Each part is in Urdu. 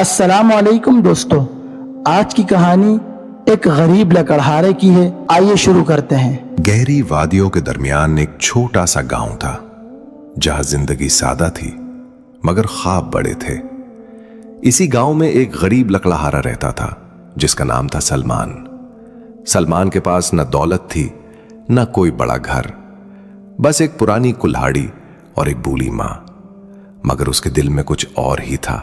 السلام علیکم دوستو، آج کی کہانی ایک غریب لکڑہارے کی ہے۔ آئیے شروع کرتے ہیں۔ گہری وادیوں کے درمیان ایک چھوٹا سا گاؤں تھا جہاں زندگی سادہ تھی مگر خواب بڑے تھے۔ اسی گاؤں میں ایک غریب لکڑہارا رہتا تھا جس کا نام تھا سلمان۔ سلمان کے پاس نہ دولت تھی نہ کوئی بڑا گھر، بس ایک پرانی کلہاڑی اور ایک بولی ماں۔ مگر اس کے دل میں کچھ اور ہی تھا،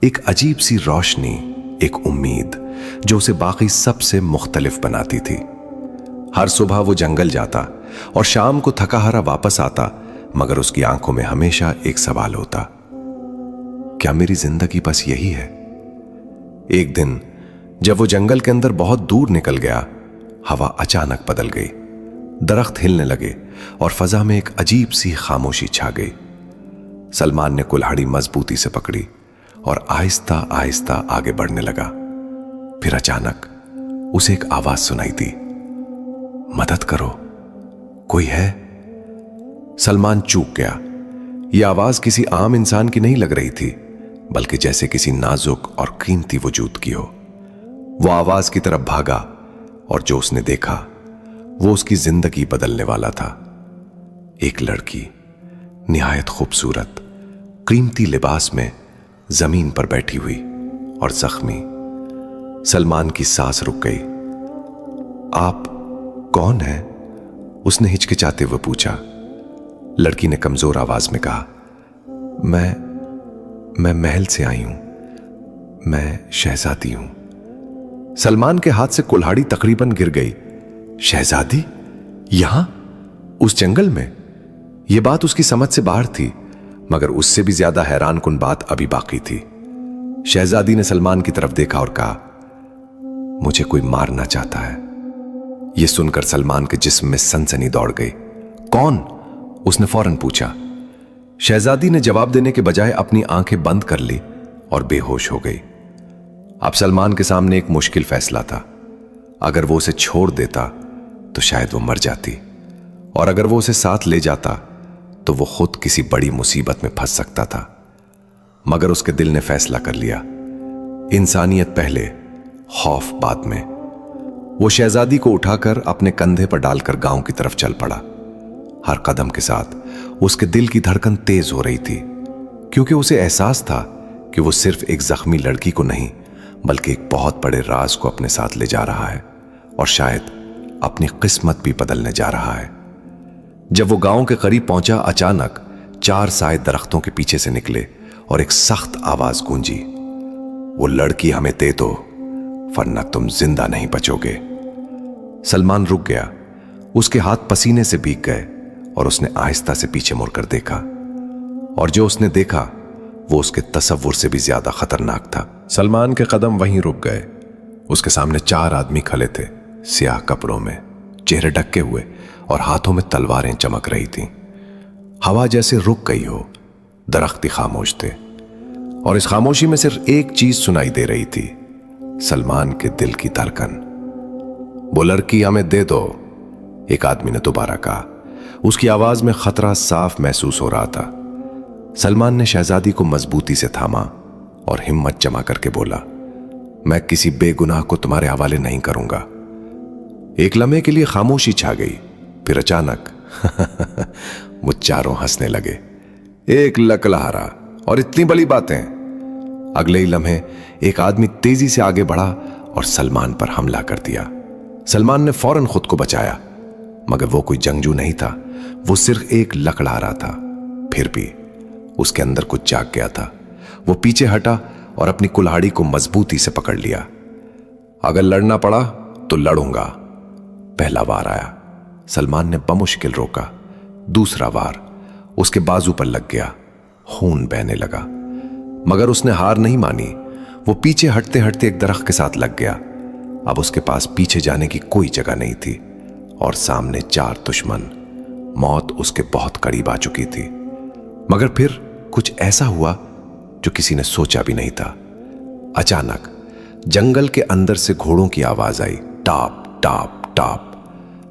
ایک عجیب سی روشنی، ایک امید جو اسے باقی سب سے مختلف بناتی تھی۔ ہر صبح وہ جنگل جاتا اور شام کو تھکا ہارا واپس آتا، مگر اس کی آنکھوں میں ہمیشہ ایک سوال ہوتا، کیا میری زندگی بس یہی ہے؟ ایک دن جب وہ جنگل کے اندر بہت دور نکل گیا، ہوا اچانک بدل گئی، درخت ہلنے لگے اور فضا میں ایک عجیب سی خاموشی چھا گئی۔ سلمان نے کلہاڑی مضبوطی سے پکڑی اور آہستہ آہستہ آگے بڑھنے لگا۔ پھر اچانک اسے ایک آواز سنائی دی، مدد کرو، کوئی ہے؟ سلمان چوک گیا۔ یہ آواز کسی عام انسان کی نہیں لگ رہی تھی، بلکہ جیسے کسی نازک اور قیمتی وجود کی ہو۔ وہ آواز کی طرف بھاگا اور جو اس نے دیکھا وہ اس کی زندگی بدلنے والا تھا۔ ایک لڑکی نہایت خوبصورت، قیمتی لباس میں زمین پر بیٹھی ہوئی اور زخمی۔ سلمان کی سانس رک گئی۔ آپ کون ہیں؟ اس نے ہچکچاتے ہوئے پوچھا۔ لڑکی نے کمزور آواز میں کہا، میں محل سے آئی ہوں، میں شہزادی ہوں۔ سلمان کے ہاتھ سے کلہاڑی تقریباً گر گئی۔ شہزادی؟ یہاں؟ اس جنگل میں؟ یہ بات اس کی سمجھ سے باہر تھی، مگر اس سے بھی زیادہ حیران کن بات ابھی باقی تھی۔ شہزادی نے سلمان کی طرف دیکھا اور کہا، مجھے کوئی مارنا چاہتا ہے۔ یہ سن کر سلمان کے جسم میں سنسنی دوڑ گئی۔ کون؟ اس نے فوراً پوچھا۔ شہزادی نے جواب دینے کے بجائے اپنی آنکھیں بند کر لی اور بے ہوش ہو گئی۔ اب سلمان کے سامنے ایک مشکل فیصلہ تھا۔ اگر وہ اسے چھوڑ دیتا تو شاید وہ مر جاتی، اور اگر وہ اسے ساتھ لے جاتا تو وہ خود کسی بڑی مصیبت میں پھنس سکتا تھا۔ مگر اس کے دل نے فیصلہ کر لیا، انسانیت پہلے، خوف بعد میں۔ وہ شہزادی کو اٹھا کر اپنے کندھے پر ڈال کر گاؤں کی طرف چل پڑا۔ ہر قدم کے ساتھ اس کے دل کی دھڑکن تیز ہو رہی تھی، کیونکہ اسے احساس تھا کہ وہ صرف ایک زخمی لڑکی کو نہیں بلکہ ایک بہت بڑے راز کو اپنے ساتھ لے جا رہا ہے، اور شاید اپنی قسمت بھی بدلنے جا رہا ہے۔ جب وہ گاؤں کے قریب پہنچا، اچانک 4 سائے درختوں کے پیچھے سے نکلے اور ایک سخت آواز گونجی، وہ لڑکی ہمیں دے دو ورنہ تم زندہ نہیں بچو گے۔ سلمان رک گیا، اس کے ہاتھ پسینے سے بھیگ گئے اور اس نے آہستہ سے پیچھے مڑ کر دیکھا، اور جو اس نے دیکھا وہ اس کے تصور سے بھی زیادہ خطرناک تھا۔ سلمان کے قدم وہیں رک گئے۔ اس کے سامنے 4 آدمی کھڑے تھے، سیاہ کپڑوں میں، چہرے ڈھکے ہوئے اور ہاتھوں میں تلواریں چمک رہی تھیں۔ ہوا جیسے رک گئی ہو، درخت خاموش تھے، اور اس خاموشی میں صرف ایک چیز سنائی دے رہی تھی، سلمان کے دل کی دھڑکن۔ وہ لڑکی ہمیں دے دو، ایک آدمی نے دوبارہ کہا۔ اس کی آواز میں خطرہ صاف محسوس ہو رہا تھا۔ سلمان نے شہزادی کو مضبوطی سے تھاما اور ہمت جمع کر کے بولا، میں کسی بے گناہ کو تمہارے حوالے نہیں کروں گا۔ ایک لمحے کے لیے خاموشی چھا گئی، پھر اچانک وہ چاروں ہنسنے لگے۔ ایک لکڑہارا اور اتنی بڑی باتیں! اگلے ہی لمحے ایک آدمی تیزی سے آگے بڑھا اور سلمان پر حملہ کر دیا۔ سلمان نے فوراً خود کو بچایا، مگر وہ کوئی جنگجو نہیں تھا، وہ صرف ایک لکڑہارا تھا۔ پھر بھی اس کے اندر کچھ جاگ گیا تھا۔ وہ پیچھے ہٹا اور اپنی کلہاڑی کو مضبوطی سے پکڑ لیا۔ اگر لڑنا پڑا تو لڑوں گا۔ پہلا وار آیا، سلمان نے بمشکل روکا۔ دوسرا وار اس کے بازو پر لگ گیا، خون بہنے لگا، مگر اس نے ہار نہیں مانی۔ وہ پیچھے ہٹتے ہٹتے ایک درخت کے ساتھ لگ گیا۔ اب اس کے پاس پیچھے جانے کی کوئی جگہ نہیں تھی، اور سامنے 4 دشمن، موت اس کے بہت قریب آ چکی تھی۔ مگر پھر کچھ ایسا ہوا جو کسی نے سوچا بھی نہیں تھا۔ اچانک جنگل کے اندر سے گھوڑوں کی آواز آئی، ٹاپ ٹاپ ٹاپ۔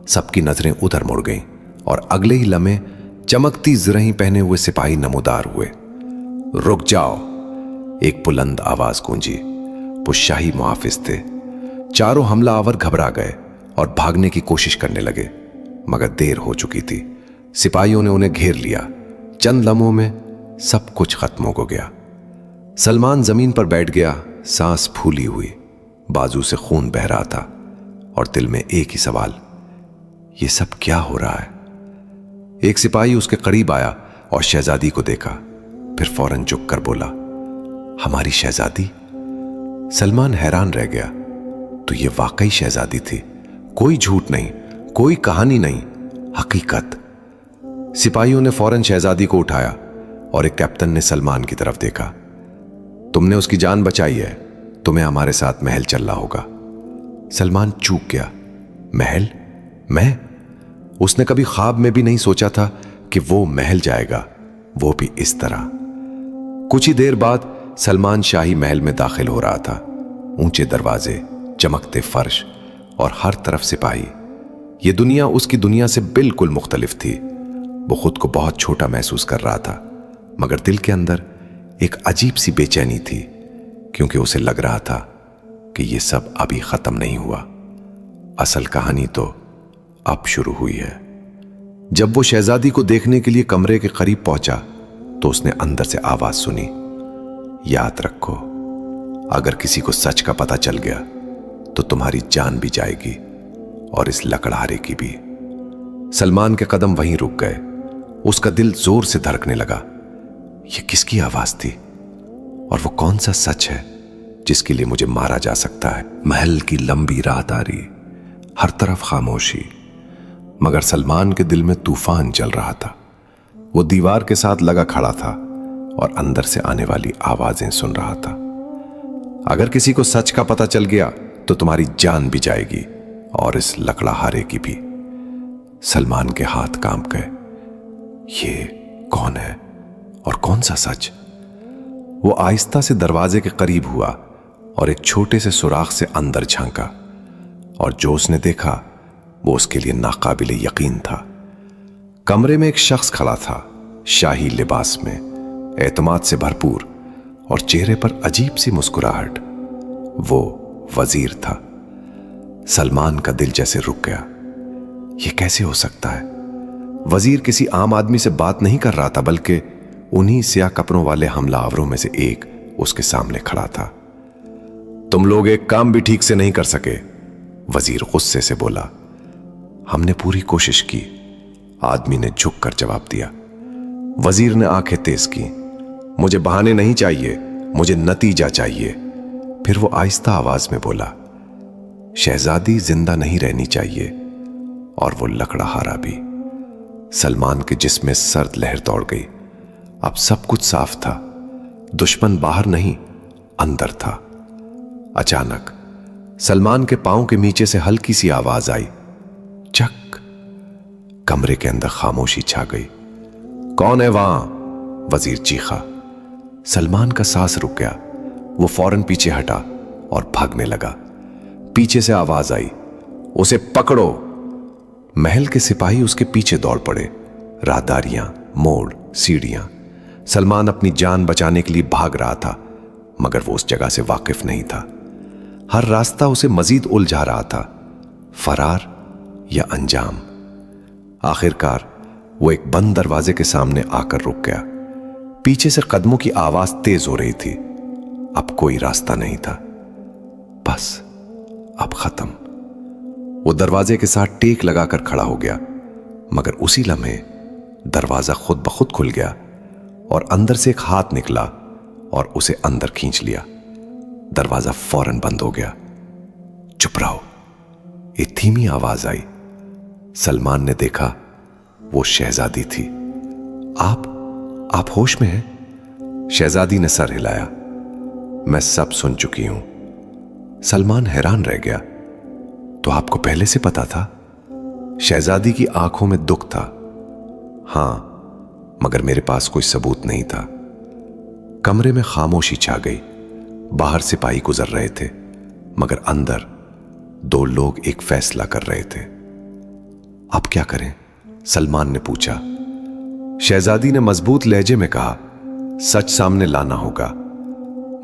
سب کی نظریں ادھر مڑ گئیں، اور اگلے ہی لمحے چمکتی زرہیں پہنے ہوئے سپاہی نمودار ہوئے۔ رک جاؤ، ایک بلند آواز گونجی۔ وہ شاہی محافظ تھے۔ چاروں حملہ آور گھبرا گئے اور بھاگنے کی کوشش کرنے لگے، مگر دیر ہو چکی تھی۔ سپاہیوں نے انہیں گھیر لیا۔ چند لمحوں میں سب کچھ ختم ہو گیا۔ سلمان زمین پر بیٹھ گیا، سانس پھولی ہوئی، بازو سے خون بہہ رہا تھا، اور دل میں ایک ہی سوال، یہ سب کیا ہو رہا ہے؟ ایک سپاہی اس کے قریب آیا اور شہزادی کو دیکھا، پھر فوراً جھک کر بولا، ہماری شہزادی؟ سلمان حیران رہ گیا۔ تو یہ واقعی شہزادی تھی، کوئی جھوٹ نہیں، کوئی کہانی نہیں، حقیقت۔ سپاہیوں نے فوراً شہزادی کو اٹھایا اور ایک کیپٹن نے سلمان کی طرف دیکھا۔ تم نے اس کی جان بچائی ہے، تمہیں ہمارے ساتھ محل چلنا ہوگا۔ سلمان چوک گیا۔ محل؟ میں؟ اس نے کبھی خواب میں بھی نہیں سوچا تھا کہ وہ محل جائے گا، وہ بھی اس طرح۔ کچھ ہی دیر بعد سلمان شاہی محل میں داخل ہو رہا تھا۔ اونچے دروازے، چمکتے فرش اور ہر طرف سپاہی۔ یہ دنیا اس کی دنیا سے بالکل مختلف تھی۔ وہ خود کو بہت چھوٹا محسوس کر رہا تھا، مگر دل کے اندر ایک عجیب سی بے چینی تھی، کیونکہ اسے لگ رہا تھا کہ یہ سب ابھی ختم نہیں ہوا، اصل کہانی تو اب شروع ہوئی ہے۔ جب وہ شہزادی کو دیکھنے کے لیے کمرے کے قریب پہنچا تو اس نے اندر سے آواز سنی، یاد رکھو، اگر کسی کو سچ کا پتہ چل گیا تو تمہاری جان بھی جائے گی اور اس لکڑہارے کی بھی۔ سلمان کے قدم وہیں رک گئے۔ اس کا دل زور سے دھڑکنے لگا۔ یہ کس کی آواز تھی؟ اور وہ کون سا سچ ہے جس کے لیے مجھے مارا جا سکتا ہے؟ محل کی لمبی راہداری، ہر طرف خاموشی، مگر سلمان کے دل میں طوفان چل رہا تھا۔ وہ دیوار کے ساتھ لگا کھڑا تھا اور اندر سے آنے والی آوازیں سن رہا تھا۔ اگر کسی کو سچ کا پتہ چل گیا تو تمہاری جان بھی جائے گی اور اس لکڑہارے کی بھی۔ سلمان کے ہاتھ کانپ گئے۔ یہ کون ہے اور کون سا سچ؟ وہ آہستہ سے دروازے کے قریب ہوا اور ایک چھوٹے سے سوراخ سے اندر جھانکا، اور جو اس نے دیکھا وہ اس کے لیے ناقابل یقین تھا۔ کمرے میں ایک شخص کھڑا تھا، شاہی لباس میں، اعتماد سے بھرپور اور چہرے پر عجیب سی مسکراہٹ۔ وہ وزیر تھا۔ سلمان کا دل جیسے رک گیا۔ یہ کیسے ہو سکتا ہے؟ وزیر کسی عام آدمی سے بات نہیں کر رہا تھا، بلکہ انہی سیاہ کپڑوں والے حملہ آوروں میں سے ایک اس کے سامنے کھڑا تھا۔ تم لوگ ایک کام بھی ٹھیک سے نہیں کر سکے، وزیر غصے سے بولا۔ ہم نے پوری کوشش کی، آدمی نے جھک کر جواب دیا۔ وزیر نے آنکھیں تیز کی۔ مجھے بہانے نہیں چاہیے، مجھے نتیجہ چاہیے۔ پھر وہ آہستہ آواز میں بولا، شہزادی زندہ نہیں رہنی چاہیے، اور وہ لکڑہارا بھی۔ سلمان کے جسم میں سرد لہر دوڑ گئی۔ اب سب کچھ صاف تھا۔ دشمن باہر نہیں، اندر تھا۔ اچانک سلمان کے پاؤں کے نیچے سے ہلکی سی آواز آئی، چک۔ کمرے کے اندر خاموشی چھا گئی۔ کون ہے وہاں؟ وزیر چیخا۔ سلمان کا سانس رک گیا۔ وہ فوراً پیچھے ہٹا اور بھاگنے لگا۔ پیچھے سے آواز آئی، اسے پکڑو۔ محل کے سپاہی اس کے پیچھے دوڑ پڑے۔ راہداریاں، موڑ، سیڑھیاں۔ سلمان اپنی جان بچانے کے لیے بھاگ رہا تھا، مگر وہ اس جگہ سے واقف نہیں تھا۔ ہر راستہ اسے مزید الجھا رہا تھا، فرار یا انجام۔ آخرکار وہ ایک بند دروازے کے سامنے آ کر رک گیا۔ پیچھے سے قدموں کی آواز تیز ہو رہی تھی۔ اب کوئی راستہ نہیں تھا، بس اب ختم۔ وہ دروازے کے ساتھ ٹیک لگا کر کھڑا ہو گیا، مگر اسی لمحے دروازہ خود بخود کھل گیا اور اندر سے ایک ہاتھ نکلا اور اسے اندر کھینچ لیا۔ دروازہ فوراً بند ہو گیا۔ چپ رہو، ایک دھیمی آواز آئی۔ سلمان نے دیکھا وہ شہزادی تھی۔ آپ ہوش میں ہیں؟ شہزادی نے سر ہلایا۔ میں سب سن چکی ہوں۔ سلمان حیران رہ گیا۔ تو آپ کو پہلے سے پتا تھا؟ شہزادی کی آنکھوں میں دکھ تھا۔ ہاں، مگر میرے پاس کوئی ثبوت نہیں تھا۔ کمرے میں خاموشی چھا گئی۔ باہر سپاہی گزر رہے تھے، مگر اندر دو لوگ ایک فیصلہ کر رہے تھے۔ اب کیا کریں؟ سلمان نے پوچھا۔ شہزادی نے مضبوط لہجے میں کہا، سچ سامنے لانا ہوگا۔